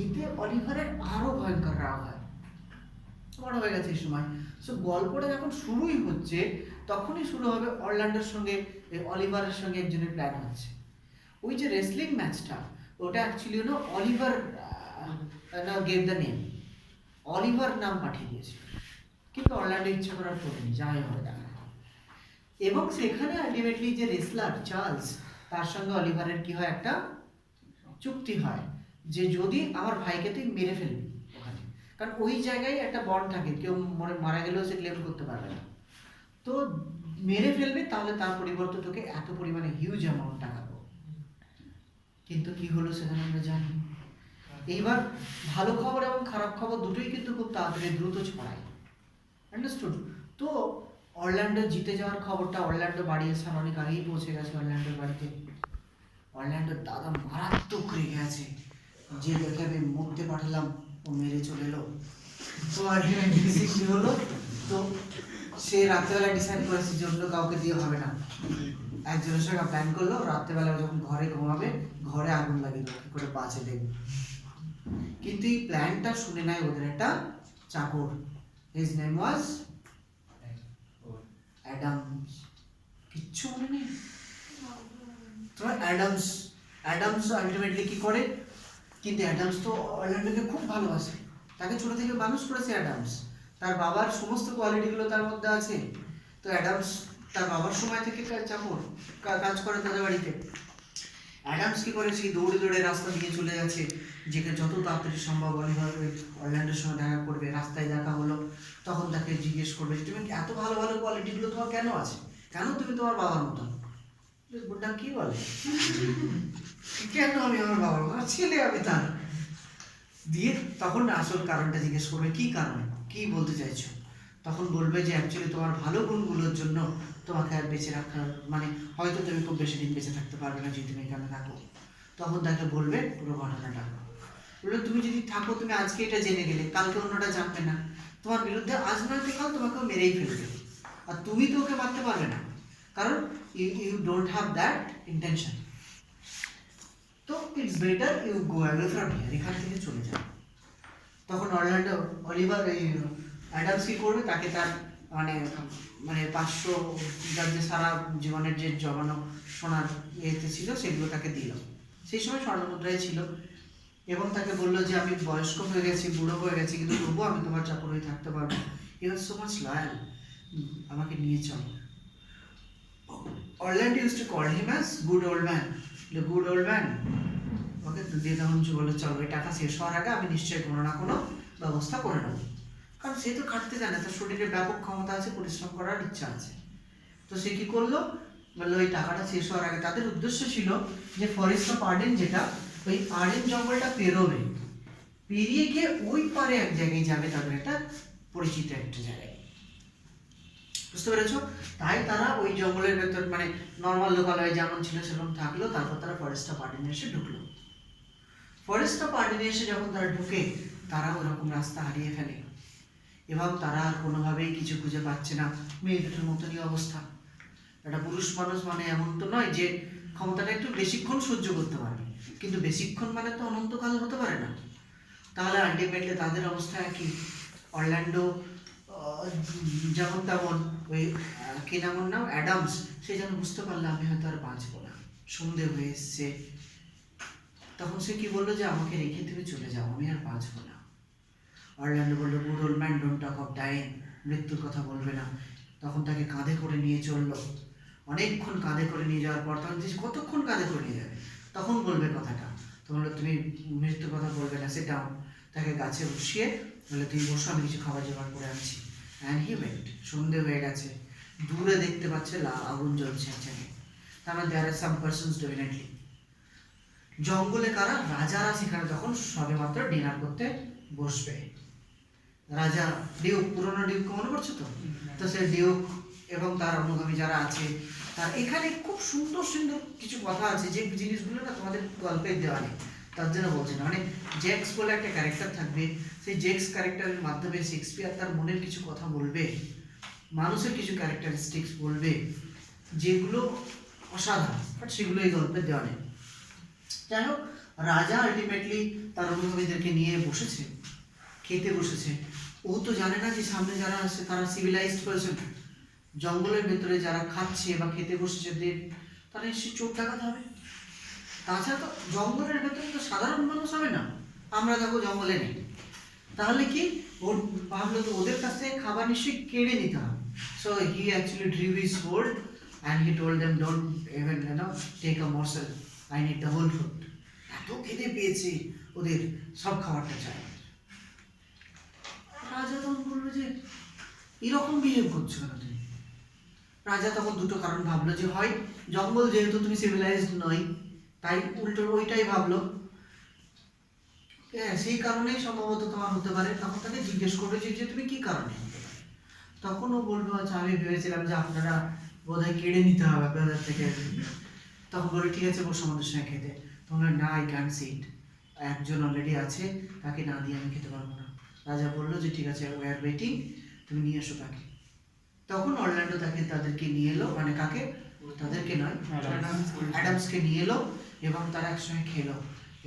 Speaker 1: এতে অলিভারের আরো ভয়ঙ্কর রাগ হয়, বড় হয়ে গেছে এই সময়। সো গল্পটা যখন শুরুই হচ্ছে তখনই শুরু হবে অরল্যান্ডোর সঙ্গে অলিভারের সঙ্গে একজনের প্ল্যান হচ্ছে। ওই যে রেসলিং ম্যাচটা, ওটা অ্যাকচুয়ালি হলো Oliver gave the name, Oliver নাম পাঠিয়ে দিয়েছিল, কিন্তু অরল্যান্ডো ইচ্ছে করার করেনি, যাই হবে দেখা। এবং সেখানে আলটিমেটলি যে রেসলার চার্লস, তার সঙ্গে অলিভারের কি হয়, একটা চুক্তি হয় যে যদি আমার ভাইকে তুই মেরে ফেলবি ওখানে, কারণ ওই জায়গায় একটা বন্ড থাকে, কেউ মারা গেলেও সে ক্লেম করতে পারবে না। তো মেরে ফেলবে, তাহলে তার পরিবর্তে তোকে এত পরিমাণে হিউজ অ্যামাউন্ট টাকা দেবো। কিন্তু কি হলো সেখানে আমরা জানি। এইবার ভালো খবর এবং খারাপ খবর দুটোই কিন্তু খুব তাড়াতাড়ি দ্রুত ছড়ায়, আন্ডারস্টুড? তো অরল্যান্ডো জিতে যাওয়ার খবরটা অরল্যান্ডো বাড়ি আসার অনেক আগেই পৌঁছে গেছে অরল্যান্ডোর বাড়িতে। অরল্যান্ডোর দাদা মারাত্মক রেগে আছে, যে দেখে আমি মরতে পাঠালাম ও মেরে চলে এলো। তো আলটিমেটলি কি হলো, তো সে রাত্রেবেলা ডিসাইড করেছে যে অন্য কাউকে দিয়ে হবে না, একজনের সঙ্গে প্ল্যান করলো, রাত্রেবেলা যখন ঘরে ঘুমাবে ঘরে আগুন লাগিয়ে দেবো, কি করে বাঁচে দেখবে। কিন্তু এই প্ল্যানটা শুনে নেয় ওদের একটা চাকর, হিজ নেম ওয়াজ অ্যাডামস। কিচ্ছু মনে নেই তোমার? অ্যাডামস আলটিমেটলি কি করে, কিন্তু অ্যাডামস তো অরল্যান্ডোকে খুব ভালোবাসে, তাকে ছোট থেকে মানুষ করেছে অ্যাডামস, তার বাবার সমস্ত কোয়ালিটিগুলো তার মধ্যে আছে। তো অ্যাডামস তার বাবার সময় থেকে চাকর কাজ করে তাদের বাড়িতে। অ্যাডামস কি করে, সেই দৌড়ে দৌড়ে রাস্তা দিয়ে চলে যাচ্ছে, যেখানে যত তাড়াতাড়ি সম্ভব অলিভার অরল্যান্ডোর সঙ্গে দেখা করবে। রাস্তায় দেখা হলো, তখন তাকে জিজ্ঞেস করবে যে তুমি এত ভালো ভালো কোয়ালিটিগুলো তোমার কেন আছে, কেন তুমি তোমার বাবার মতন? বুড্ডা কি বলে, কেন আমি আমার বাবার মতো ছেলে, আমি তার দিয়ে তখন আসল কারণটা জিজ্ঞেস করবে, কি কারণ, কি বলতে চাইছো? তখন বলবে যে অ্যাকচুয়ালি তোমার ভালো গুণগুলোর জন্য তোমাকে আর বেঁচে রাখার, মানে হয়তো তুমি খুব বেশি দিন বেঁচে থাকতে পারবে না যদি তুমি এখানে থাকো। তখন তাকে বলবে পুরো ঘটনাটা, বলবে তুমি যদি থাকো, তুমি আজকে এটা জেনে গেলে, কালকে অন্যটা জানবে না, তোমার বিরুদ্ধে আজ নয়তো কাল তোমাকেও মেরেই ফেলবে, আর তুমি তো ওকে মারতে পারবে না, কারণ you don't have that intention. তো it's better you go away from here, এখান থেকে চলে যাও। তখন অলিভার এই অ্যাডামস কি করবে, তাকে তার মানে 500 তার যে সারা জীবনের যে জমানো সোনার ইয়েতে ছিল সেগুলো তাকে দিল, সেই সময় স্বর্ণমুদ্রায় ছিল, এবং তাকে বললো যে আমি বয়স্ক হয়ে গেছি, বুড়ো হয়ে গেছি, কিন্তু তবুও আমি তোমার চাকর হয়ে থাকতে পারবো, you are so much loyal, আমাকে নিয়ে চলো। Orlando used to call him as good old man, the good old man. ওকে দিয়ে তখন বললো চলো এই টাকা শেষ হওয়ার আগে আমি নিশ্চয়ই কোনো না কোনো ব্যবস্থা করে নেবো, কারণ সে তো খাটতে জানে, তার শরীরে ব্যাপক ক্ষমতা আছে, পরিশ্রম করার ইচ্ছা আছে। তো সে কি করলো, বললো ওই টাকাটা শেষ হওয়ার আগে, তাদের উদ্দেশ্য ছিল যে ফরেস্ট অফ আর্ডেন, যেটা ওই আর্ডেন জঙ্গলটা পেরোবে, পেরিয়ে গিয়ে ওই পারে এক জায়গায় যাবে, তাদের একটা পরিচিত একটা জায়গায়, বুঝতে পেরেছো? তাই তারা ওই জঙ্গলের ভেতর মানে নর্মাল লোকালয় যেমন ছিল সেরকম থাকলো, তারপর তারা ফরেস্ট অফ আর্ডেনে এসে ঢুকলো। ফরেস্ট অফ আর্ডেনে এসে যখন তারা ঢুকে, তারা ওরকম রাস্তা হারিয়ে ফেলে, এবং তারা আর কোনোভাবেই কিছু খুঁজে পাচ্ছে না। মেয়ে দুটোর মতনই অবস্থা। একটা পুরুষ মানুষ মানে এমন তো নয় যে ক্ষমতাটা একটু বেশিক্ষণ সহ্য করতে পারবে, কিন্তু বেশিক্ষণ মানে তো অনন্তকাল হতে পারে না। তাহলে আলটিমেটলি তাদের অবস্থা একই। অরল্যান্ডো যেমন তেমন ওই কি নাম ওর নাম, অ্যাডামস, সে যেন বুঝতে পারলো আমি হয়তো আর বাঁচবো না, সন্ধে হয়ে এসছে। তখন সে কি বললো যে আমাকে রেখে তুমি চলে যাও, আমি আর বাঁচবো না। অরল্যান্ডো বললো good old man don't talk of dying, মৃত্যুর কথা বলবে না। তখন তাকে কাঁধে করে নিয়ে চললো, অনেকক্ষণ কাঁধে করে নিয়ে যাওয়ার পর তখন কতক্ষণ কাঁধে করে নিয়ে যাবে, তখন বলবে কথাটা। তো বললো তুমি মৃত্যুর কথা বলবে না, সিট ডাউন। তাকে গাছে বসিয়ে বলে তুমি বসো, আমি কিছু খাবার জোগাড় করে আনছি। And he went. সন্ধে হয়ে গেছে, দূরে দেখতে পাচ্ছে আগুন জ্বলছে একসাথে। তার মানে দেয়ার আর সাম পারসনস ডেফিনেটলি। জঙ্গলে কারা? রাজারা সেখানে তখন সবে মাত্র ডিনার করতে বসবে। রাজা ডিউক, পুরনো ডিউককে মনে করছো তো? তো সে ডিউক এবং তার অনুগামী যারা আছে, তার এখানে খুব সুন্দর সুন্দর কিছু কথা আছে যে জিনিসগুলো না তোমাদের গল্পের দেওয়া নেই, তার জন্য বলছি না। মানে জেক্স বলে একটা ক্যারেক্টার থাকবে, সেই জেক্স ক্যারেক্টারের মাধ্যমে শেক্সপিয়ার তার মনের কিছু কথা বলবে, মানুষের কিছু ক্যারেক্টারিস্টিক্স বলবে যেগুলো অসাধারণ, বাট সেগুলো এই গল্পের দেওয়া নেই। যাই হোক, রাজা আলটিমেটলি তার অনুগামীদেরকে নিয়ে বসেছে, খেতে বসেছে। ও তো জানে না যে সামনে যারা আছে তারা সিভিলাইজড পারসন। জঙ্গলের ভেতরে যারা খাচ্ছে বা খেতে বসছে তারা নিশ্চয়ই চোর ডাকাত হবে। তাছাড়া তো জঙ্গলের ভেতরে তো সাধারণ মানুষ হবে না, আমরা দেখো জঙ্গলে নেই। তাহলে কি ওর ভাবলো তো ওদের কাছ থেকে খাবার নিশ্চয়ই কেড়ে নিতে হবে। So he actually drew his sword and he told them don't even take a morsel, I need the whole food. এত খেতে পেয়েছে ওদের, সব খাবারটা চাই। রাজা তখন বললো যে এরকম বিহেভ করছো কেন তুমি? রাজা তখন দুটো কারণ ভাবলো, যে হয় জঙ্গল যেহেতু তুমি সিভিলাইজড নয়, তাই উল্টো ওইটাই ভাবলো, সেই কারণেই সম্ভবত তোমার হতে পারে। তখন তাকে জিজ্ঞেস করবে যে তুমি কি কারণে হতে পারে। তখন ও বলবো আচ্ছা আমি ভেবেছিলাম যে আপনারা বোধহয় কেড়ে নিতে হবে আপনাদের থেকে। তখন বলে ঠিক আছে বসো আমাদের সঙ্গে খেতে। তখন না, আই ক্যান্ট সিট, একজন অলরেডি আছে, তাকে না দিয়ে আমি খেতে পারবো না। রাজা বললো যে ঠিক আছে, ওই আর ওয়েটিং, তুমি নিয়ে এসো তাকে। তখন অরল্যান্ডো তাদেরকে নিয়ে এলো, মানে কাকে? তাদেরকে নয়, অ্যাডামসকে নিয়ে এলো এবং তারা একসঙ্গে খেলো।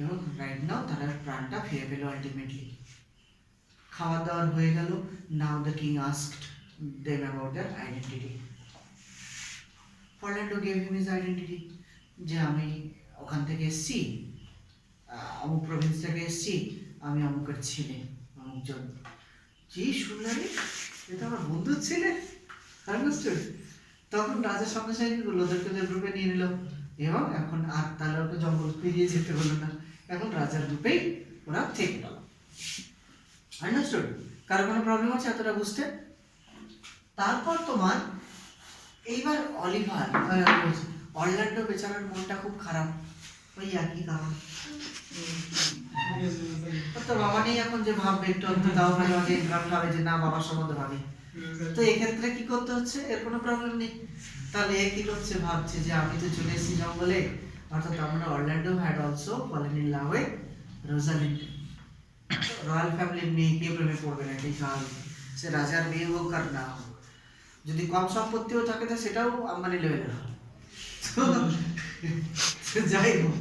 Speaker 1: এবং রাইট নাও তারা প্রাণটা ফিরে পেলো আলটিমেটলি। খাওয়া দাওয়ার হয়ে গেল। Now the king asked them about their identity. Orlando gave him his identity, যে আমি ওখান থেকে এসছি, অমুক প্রভিন্স থেকে এসছি, আমি অমুকের ছেলে, অমুকজন। যেই শুনলাম এটা আমার বন্ধুর ছেলে, আন্ডারস্টুড। তখন রাজার সঙ্গে সঙ্গে ওদেরকে রূপে নিয়ে নিল এবং এখন আর তাহলে ওকে জঙ্গল পেরিয়ে যেতে হলো না, এখন রাজার রূপেই ওরা থেকে গেল। আন্ডারস্টুড? কারো কোনো প্রবলেম আছে এতটা বুঝতে? তারপর তোমার এইবার অলিভার, অরল্যান্ডো বেচারার মনটা খুব খারাপ, ওই একই কারণ। তোর বাবা নেই এখন, যে ভাববে একটু অন্তত দাও ভাই, আগে ভাবে যে না বাবার সম্বন্ধে ভাবি। তো এক্ষেত্রে কি করতে হচ্ছে, এর কোনো প্রবলেম নেই। তাহলে এ কি করছে, ভাবছে যে আমি তো চলে এসেছি জঙ্গলে, অর্থাৎ আমরা Orlando had also fallen in love with Rosalind. Royal ফ্যামিলির মেয়ে কে প্রেমে পড়বে না, এটাই স্বাভাবিক। সে রাজার মেয়ে হোক আর না হোক, যদি কম সম্পত্তিও থাকে তো সেটাও আম্বানি লেভেলের হয়। তো যাই হোক,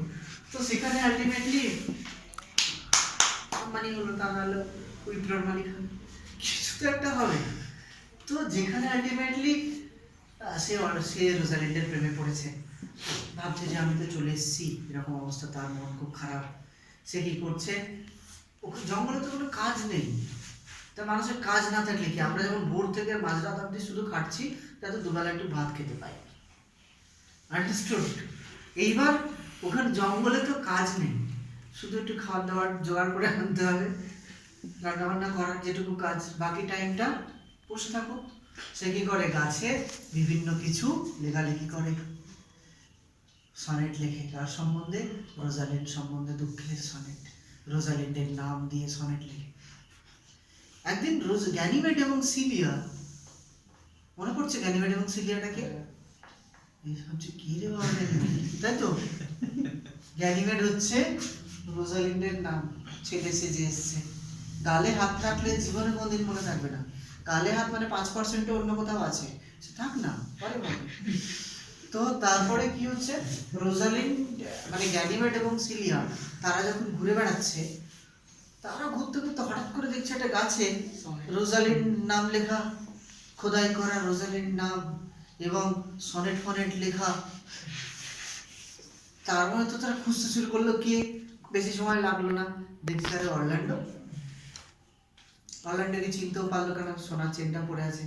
Speaker 1: তো সেখানে আলটিমেটলি আম্বানি হলো, তা নাহলে উইপ্রোর মালিক হবে, কিছু তো একটা হবে। তো যেখানে আলটিমেটলি সে রোজালিন্ডের প্রেমে পড়েছে, ভাবছে যে আমি তো চলে এসেছি, এরকম অবস্থা, তার মন খুব খারাপ। সে কি করছে, ওখানে জঙ্গলে তো কোনো কাজ নেই, তা মানুষের কাজ না থাকলে কি, আমরা যেমন ভোর থেকে মাঝরাত অব্দি শুধু খাটছি যাতে দুবেলা একটু ভাত খেতে পাই। আন্ডারস্টুড? এইবার ওখানে জঙ্গলে তো কাজ নেই, শুধু একটু খাওয়া দাওয়ার জোগাড় করে আনতে হবে, রান্না বান্না করার যেটুকু কাজ, বাকি টাইমটা বসে থাকো। সে কি করে, গাছে বিভিন্ন কিছু লেখালেখি করে, সনেট লেখে। কার সম্বন্ধে? রোজালিন্ড সম্বন্ধে, দুঃখের সনেট, রোজালিন্ডের নাম দিয়ে সনেট লেখে। একদিন গ্যানিমেড এবং সিলিয়া, মনে পড়ছে গ্যানিমেড এবং সিলিয়াটাকে? এই ভাবছি কি রে বাবা, তাই তো? গ্যানিমেড হচ্ছে রোজালিন্ডের নাম, ছেলে সেজে এসছে। গালে হাত রাখলে জীবনে কোনদিন মনে থাকবে না। গালে হাত মানে 5% অন্য কোথাও আছে, সে থাক না, পরে ভাবে। তো তারপরে কি হচ্ছে, রোজালিন্ড মানে গ্যানিমেড এবং সিলিয়া তারা যখন ঘুরে বেড়াচ্ছে, তা তারা ঘুরতে ঘুরতে হঠাৎ করে দেখছে একটা গাছে রোজালিন নাম লেখা, খোদাই করা রোজালিন নাম এবং সনেট ফনেট লেখা। তারপরে তো তারা খুঁজতে শুরু করলো, কে? বেশি সময় লাগলো না, দেখছি আরে অরল্যান্ডো। অরল্যান্ডোকে চিনতেও পারলো, কেন সোনার চেনটা পরে আছে।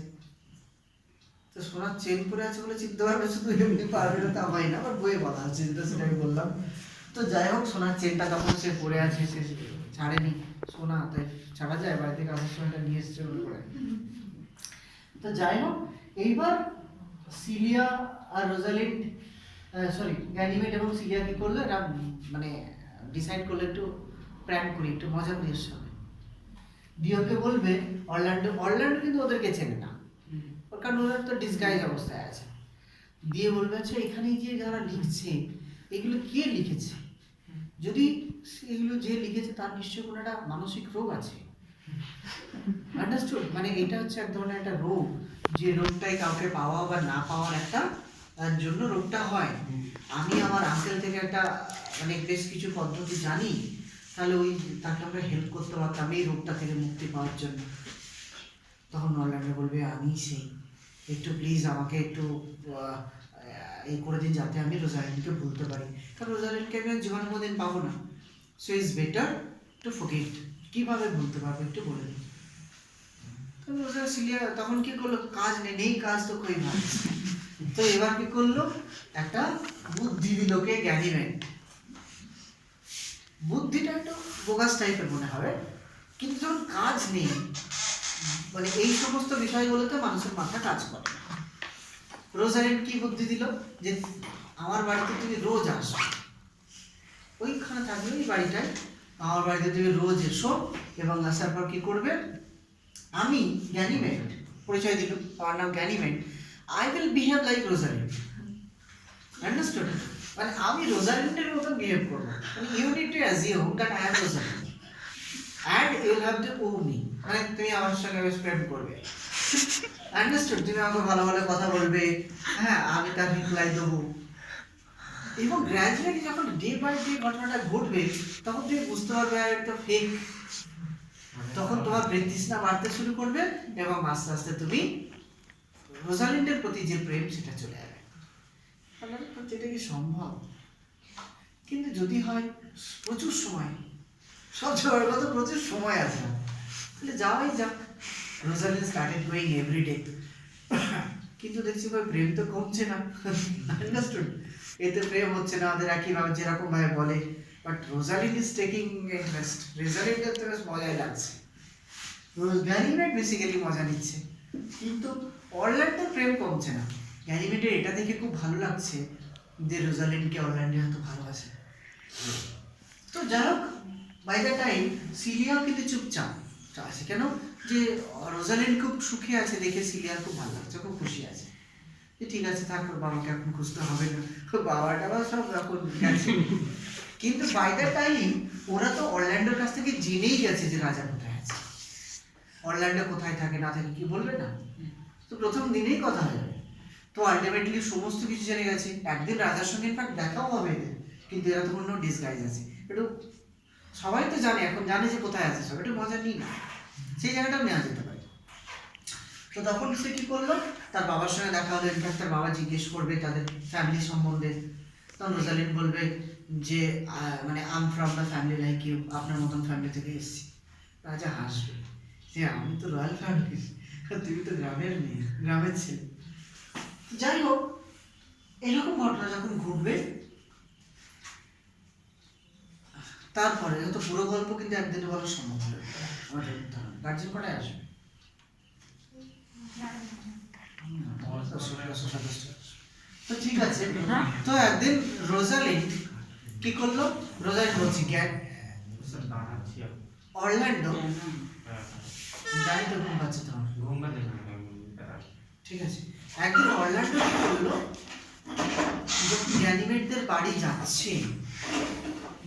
Speaker 1: তো সোনার চেন পরে আছে বলে চিনতে পারবে, শুধু এমনি পারবে না তা হয় না, আবার বইয়ে বলা আছে, যেটা সেটা আমি বললাম। তো যাই হোক, সোনার চেনটা তখন সে পরে আছে, সে ছাড়েনি। সোনা তাই ছাড়া যায়? বাড়ি থেকে আসার সময়টা নিয়ে এসছে মনে করে। তো যাই হোক, এইবার সিলিয়া আর রোজালিন্ড, সরি গ্যানিমেড এবং সিলিয়া কি করলো, এটা মানে ডিসাইড করলো একটু প্র্যাঙ্ক করি, একটু মজা করি এর সঙ্গে। ডিওকে বলবে অরল্যান্ডো, অরল্যান্ডো কিন্তু ওদেরকে চেনে না, ওর কারণ ওরা তো ডিসগাইজ অবস্থায় আছে। দিয়ে বলবে, আচ্ছা এখানে যে যারা লিখছে এগুলো কে লিখেছে? যদি এগুলো যে লিখেছে তার নিশ্চয়ই কোনো একটা মানসিক রোগ আছে। আন্ডারস্টুড? মানে এটা হচ্ছে এক ধরনের একটা রোগ, যে রোগটাই কাউকে পাওয়া বা না পাওয়ার একটা জন্য রোগটা হয়। আমি আমার আঙ্কেল থেকে একটা মানে বেশ কিছু পদ্ধতি জানি, তাহলে ওই তাকে আমরা হেল্প করতে পারতাম এই রোগটা থেকে মুক্তি পাওয়ার জন্য। তখন অরল্যান্ডো বলবে, আমি সেই, একটু প্লিজ আমাকে একটু এই করে দিন, যাতে আমি রোজালিনকে ভুলতে পারি, কারণ রোজালিনকে আমি জীবনের কোনোদিন পাবো না। So is better to forget. কীভাবে ভুলতে পারবো একটু বলে দিন। সিলিয়া তখন কি করলো, কাজ নেই কাজ তো কই ভালো। তো এবার কি করলো, একটা বুদ্ধি দিল, কে? গ্যানিমেড। বুদ্ধিটা একটু বোগাস টাইপের মনে হবে, কিন্তু যখন কাজ নেই, মানে এই সমস্ত বিষয়গুলোতে মানুষের মাথা কাজ করে। রোজালিন কি বুদ্ধি দিল, যে আমার বাড়িতে তুমি রোজ আসো, ওইখানে থাকবে ওই বাড়িটায়, আমার বাড়িতে তুমি রোজ এসো, এবং আসার পর কি করবে, আমি গ্যানিমেড, পরিচয় দিল, আমার নাম Ganymede, I will behave like Rosalind. Understood? মানে আমি রোজালিনের মতন বিহেভ করবো, মানে you need to assume that I am Rosalind and you will have to woo me, মানে তুমি আমার সঙ্গে প্রেম করবে। আন্ডারস্টুড? তুমি আমাকে ভালো ভালো কথা বলবে, হ্যাঁ, আমি তার রিপ্লাই দেবো, এবং গ্র্যাজুয়ালি যখন ডে বাই ডে ঘটনাটা ঘটবে, তখন তুমি বুঝতে পারবে আর একটা ফেক। তখন তোমার বৃদ্ধিস্না বাড়তে শুরু করবে, এবং আস্তে আস্তে তুমি রোজালিন্ডের প্রতি যে প্রেম সেটা চলে যাবে। এটা কি সম্ভব? কিন্তু যদি হয়, প্রচুর সময়, সবচেয়ে বড় কথা প্রচুর সময় আছে, তাহলে যাওয়াই যাক। রোজালিন্ড স্টার্টেড গোয়িং এভরিডে, কিন্তু দেখছি ভাই প্রেম তো কমছে না। আন্ডারস্টুড? এতে প্রেম হচ্ছে না, ওদের একইভাবে যেরকম ভাবে বলে, but Rosalind is taking interest. রোজালিন্ডের তো বেশ মজাই লাগছে, গ্যানিমেড বেসিক্যালি মজা নিচ্ছে, কিন্তু অরল্যান্ডোর প্রেম কমছে না। গ্যানিমেডের এটা দেখে খুব ভালো লাগছে যে রোজালিন্ডকে অরল্যান্ডো এত ভালোবাসে। তো যাই হোক, বাই দ্য টাইম সিলিয়াও কিন্তু চুপচাপ আছে, কেন? যে রোজালিন্ড খুব সুখে আছে দেখে সিলিয়ার খুব ভালো লাগছে, খুব খুশি আছে, যে ঠিক আছে থাক, বাবাকে এখন খুঁজতে হবে না, বাবাটা সব এখন গেছে। কিন্তু বাই দ্য টাইম ওরা তো অরল্যান্ডোর কাছ থেকে জেনেই গেছে যে রাজা কোথায় আছে। অরল্যান্ডো কোথায় থাকে না থাকে কি বলবে না? তো প্রথম দিনেই কথা হয়ে যাবে। তো আলটিমেটলি সমস্ত কিছু জেনে গেছে। একদিন রাজার সঙ্গে ইনফ্যাক্ট দেখাও হবে এদের, কিন্তু এরা তো কোনো ডিসগাইজ আছে, একটু সবাই তো জানে, এখন জানে যে কোথায় আছে সব, একটু মজা নিই না, সেই জায়গাটাও নেওয়া যেতে পারে। তো তখন সে কি করলো, তার বাবার সঙ্গে দেখা হলো। ইনফ্যাক্ট তার বাবা জিজ্ঞেস করবে তাদের ফ্যামিলি সম্বন্ধে। তখন রোজালিন্ড বলবে যে মানে I'm from the family like you, আপনার মতন ফ্যামিলি থেকে এসেছি। রাজা হাসবে যে আমি তো রয়্যাল ফ্যামিলি, তুমি তো গ্রামের মেয়ে, গ্রামের ছেলে। যাই হোক, এরকম ঘটনা যখন ঘটবে, তারপরে হয়তো পুরো গল্প কিন্তু একদিনে বলা সম্ভব হবে। আমাদের গার্জেন কটায় আসবে? তো ঠিক আছে। তো একদিন রোজালিন্ড কি করলো, রোজালিন্ড বলছি অরল্যান্ডো, জানি তো ঘুম পাচ্ছে তোমার, ঠিক আছে। একদিন অরল্যান্ডো কি করলো, যখন গ্যানিমেডদের বাড়ি যাচ্ছে,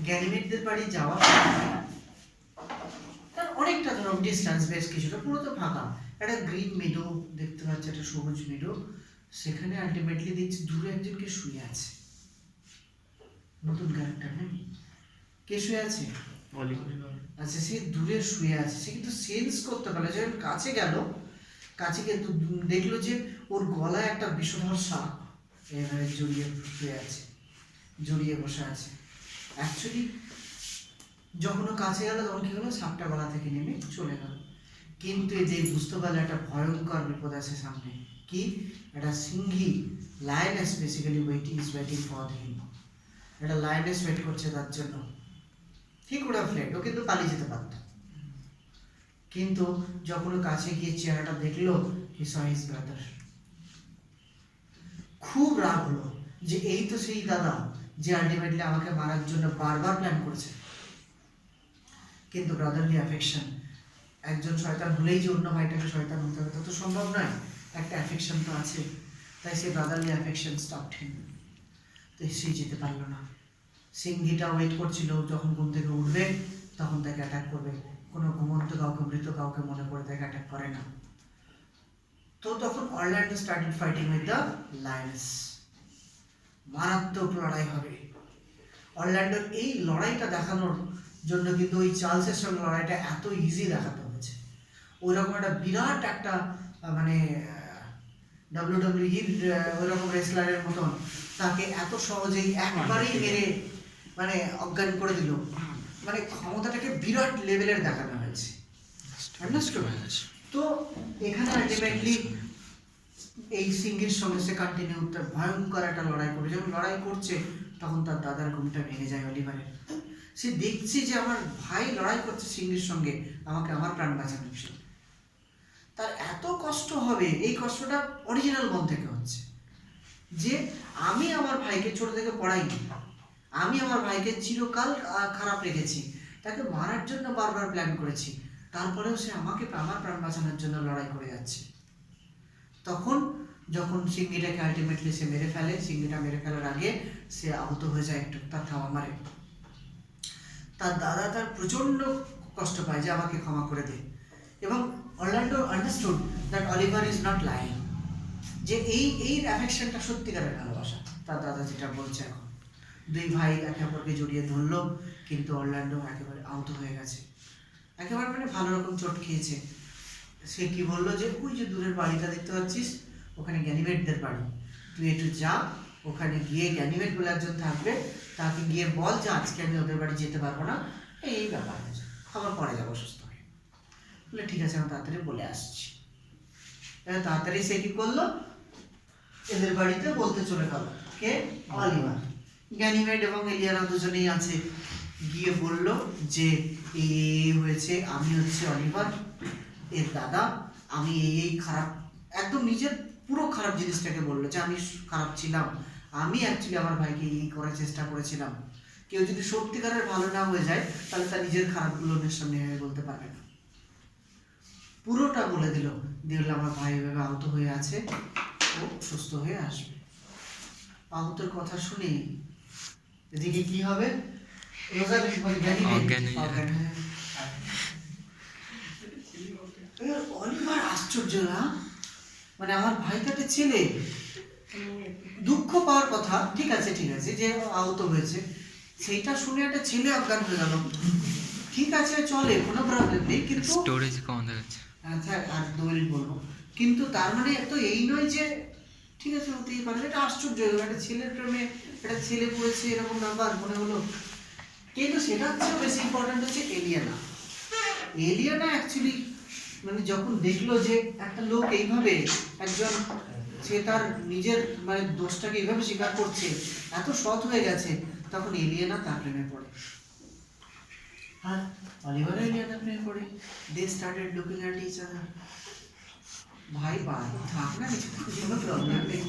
Speaker 1: গ্যানিমেডদের বাড়ি যাওয়া তার অনেকটা ধরো ডিস্টেন্স, বেশ কিছুটা, পুরো তো ফাঁকা, একটা গ্রিন মেডো দেখতে পাচ্ছে, একটা সবুজ মেডো, সেখানে আলটিমেটলি দেখছি দূরে একজনকে শুয়ে আছে। নতুন ক্যারেক্টার নাকি? কে শুয়ে আছে? আচ্ছা, সে দূরে শুয়ে আছে, সে কিন্তু সেন্স করতে পারলো, যখন কাছে গেল, কাছে কিন্তু দেখলো যে ওর গলায় একটা বিষধর সাপ এভাবে জড়িয়ে শুয়ে আছে, জড়িয়ে বসে আছে। অ্যাকচুয়ালি যখন ও কাছে গেল তখন কি হলো, সাপটা গলা থেকে নেমে চলে গেল। কিন্তু এই যে বুঝতে পারলে একটা ভয়ঙ্কর বিপদ আছে সামনে, কি একটা সিংহী, lioness basically waiting for him, একটা লায়নেস ওয়েট করছে তার জন্য। ঠিক ওরা ফ্লেড, ও কিন্তু পালিয়ে যেতে পারত, কিন্তু যখন ও কাছে গিয়ে চেহারাটা দেখলো, হি স হিজ ব্রাদার, খুব রাগ হলো যে এই তো সেই দাদা যে আলটিমেটলি আমাকে মারার জন্য বারবার প্ল্যান করেছে। কিন্তু ব্রাদারলি অ্যাফেকশন, একজন শয়তান হলেই যে অন্য ভাইটাকে শয়তান হতে হবে তা তো সম্ভব নয়, একটা অ্যাফেকশন তো আছে। তাই সে ব্রাদারলি অ্যাফেকশন স্টপড হিম। তো সে যেতে পারলো না। সিংহীটা ওয়েট করছিল যখন ঘুম থেকে উঠবে তখন তাকে অ্যাটাক করবে। কোনো ঘুমন্ত কাউকে, মৃত কাউকে মনে করে তাকে অ্যাটাক করে না। তো তখন Orlando started fighting with the lioness. মারাত্মক লড়াই হবে। অরল্যান্ডোর এই লড়াইটা দেখানোর জন্য কিন্তু ওই চার্লসের সঙ্গে লড়াইটা এত ইজি দেখাতে হয়েছে। ওইরকম একটা বিরাট একটা মানে WWE ওইরকম রেসলারের মতন তাকে এত সহজেই একবারেই মেরে মানে অজ্ঞান করে দিল, মানে ক্ষমতাটাকে বিরাট লেভেলের দেখানো হয়েছে। তো এখানে আলটিমেটলি এই সিংহের সঙ্গে সে কন্টিনিউ তার ভয়ঙ্কর একটা লড়াই করে। যখন লড়াই করছে তখন তার দাদার ঘুমটা ভেঙে যায় অলিভারের। সে দেখছে যে আমার ভাই লড়াই করছে সিংহের সঙ্গে, আমাকে আমার প্রাণ বাঁচানো উচিত। তার এত কষ্ট হবে, এই কষ্টটা অরিজিনাল মন থেকে হচ্ছে যে আমি আমার ভাইকে ছোট থেকে পড়াইনি, আমি আমার ভাইকে চিরকাল খারাপ রেখেছি, তাকে মারার জন্য বারবার প্ল্যান করেছি, তারপরেও সে আমাকে আমার প্রাণ বাঁচানোর জন্য লড়াই করে যাচ্ছে। তখন যখন সিংহীটাকে আলটিমেটলি সে মেরে ফেলে, সিংহীটা মেরে ফেলার আগে সে আহত হয়ে যায় একটু, তার থামা মারে। তার দাদা তার প্রচণ্ড কষ্ট পায় যে আমাকে ক্ষমা করে দে। এবং Orlando understood that Oliver is not lying, যে এই অ্যাফেকশনটা সত্যিকারের ভালোবাসা। তার দাদা যেটা বলছে, এখন দুই ভাই একে অপরকে জড়িয়ে ধরলো, কিন্তু অরল্যান্ডো একেবারে আহত হয়ে গেছে, একেবারে মানে ভালো রকম চোট খেয়েছে। সে কি বললো যে ওই যে দূরের বাড়িটা দেখতে পাচ্ছিস, ওখানে গ্যানিমেডদের বাড়ি, তুই একটু যা, ওখানে গিয়ে গ্যানিমেড বলে একজন থাকবে, তাকে গিয়ে বল যে আজকে আমি ওদের বাড়ি যেতে পারবো না, এই ব্যাপার হয়েছে, আবার পরে যাবো সুস্থ হয়ে। বলে ঠিক আছে, আমি তাড়াতাড়ি বলে আসছি। তাড়াতাড়ি সে কি করলো, এদের বাড়িতে বলতে চলে গেল। কে? অলিভার। গ্যানিমেড এবং এলিয়ানা দুজনেই আছে। গিয়ে বলল যে এই হয়েছে, আমি হচ্ছে অলিভার এর দাদা, আমি এই খারাপ, একদম নিজের পুরো খারাপ জিনিসটাকে বললো যে আমি খারাপ ছিলাম, আমি অ্যাকচুয়ালি আমার ভাইকে এই করার চেষ্টা করেছিলাম। কেউ যদি সত্যিকারের ভালো না হয়ে যায় তাহলে তার নিজের খারাপগুলো অন্যের সামনে বলতে পারবে না। পুরোটা বলে দিল, দিয়ে আমার ভাই এভাবে আহত হয়ে আছে, ও সুস্থ হয়ে আসবে। আহতের কথা শুনে এদিকে কি হবে, অলিভার আশ্চর্য না, মানে আমার ভাইটাকে ছেলে, দুঃখ পাওয়ার কথা, ঠিক আছে যে আহত হয়েছে, সেইটা শুনে একটা ছেলে অজ্ঞান হয়ে গেল, ঠিক আছে চলে, কোনো প্রবলেম নেই, কিন্তু
Speaker 2: স্টোরেজ কম দেখাচ্ছে।
Speaker 1: আচ্ছা আর 2 মিনিট বলবো, কিন্তু তার মানে তো এই নয় যে ঠিক আছে হতেই পারে। এটা আশ্চর্য, একটা ছেলের প্রেমে একটা ছেলে পড়েছে, এরকম ব্যাপার মনে হলো। কিন্তু সেটা হচ্ছে বেশি ইম্পর্টেন্ট হচ্ছে এলিয়ানা অ্যাকচুয়ালি মানে যখন দেখলো যে একটা লোক এইভাবে একজন, সে তার নিজের মানে দোষটাকে এইভাবে স্বীকার করছে, এত সৎ হয়ে গেছে, তখন এলিয়ানা তার প্রেমে পড়ে। আর অলিভার এলিয়ানা প্রেমে পড়ে, they started looking at each other. ভাই ভাই থাক না, কোনো প্রবলেম নেই,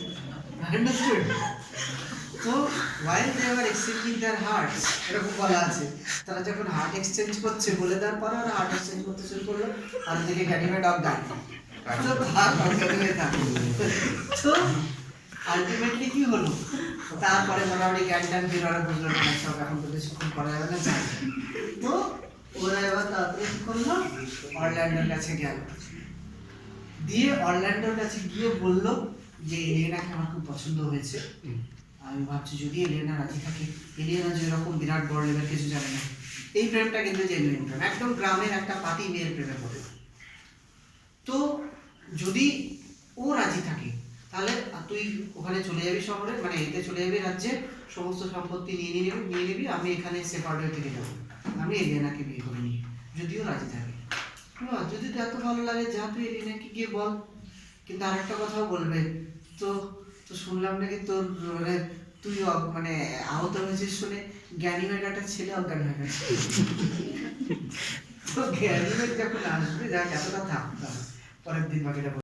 Speaker 1: আন্ডারস্টুড। তো while they were exchanging their hearts, এরকম বলা আছে, তারা যখন হার্ট এক্সচেঞ্জ করছে বলে দেওয়ার পরে ওরা হার্ট এক্সচেঞ্জ করতে শুরু করলো, আর ওদিকে গ্যানিমেড অজ্ঞান, তো আলটিমেটলি কি হলো, তারপরে মোটামুটি জ্ঞান ট্যান ফিরে ওরা বুঝলো না সব এখন তো বেশিক্ষণ করা যাবে না, যায়। তো ওরা এবার তাড়াতাড়ি কি করলো, অরল্যান্ডোর কাছে গেল, দিয়ে অরল্যান্ডোর কাছে গিয়ে বললো যে এলিয়েনাকে আমার খুব পছন্দ হয়েছে, আমি ভাবছি যদি এলিয়েনা রাজি থাকে। এলিয়েনা যেরকম বিরাট বড় লেভেল কিছু জানে না,
Speaker 2: এই প্রেমটা কিন্তু জেনুইন প্রেম, একদম গ্রামের একটা পাতি মেয়ের প্রেমে পড়ে। তো যদি ও রাজি থাকে তাহলে তুই ওখানে চলে যাবি শহরে, মানে এতে চলে যাবি রাজ্যে, সমস্ত সম্পত্তি নিয়ে নিবি, আমি এখানে সেপারেট থেকে যাবো, আমি এলিয়েনাকে বিয়ে করে নিই, যদিও রাজি থাকে। যদি তো এত ভালো লাগে যা তুই এলিয়েনাকে গিয়ে বল। কিন্তু আর একটা কথাও বলবে, তো তো শুনলাম নাকি তোর মানে তুই মানে আহত হয়েছিস শুনে জ্ঞানীমের একটা ছেলে অজ্ঞান হয়ে গেছে। তো জ্ঞানীমের যখন আসবে, যাক এতটা থাকতাম, পরের দিন বাকিটা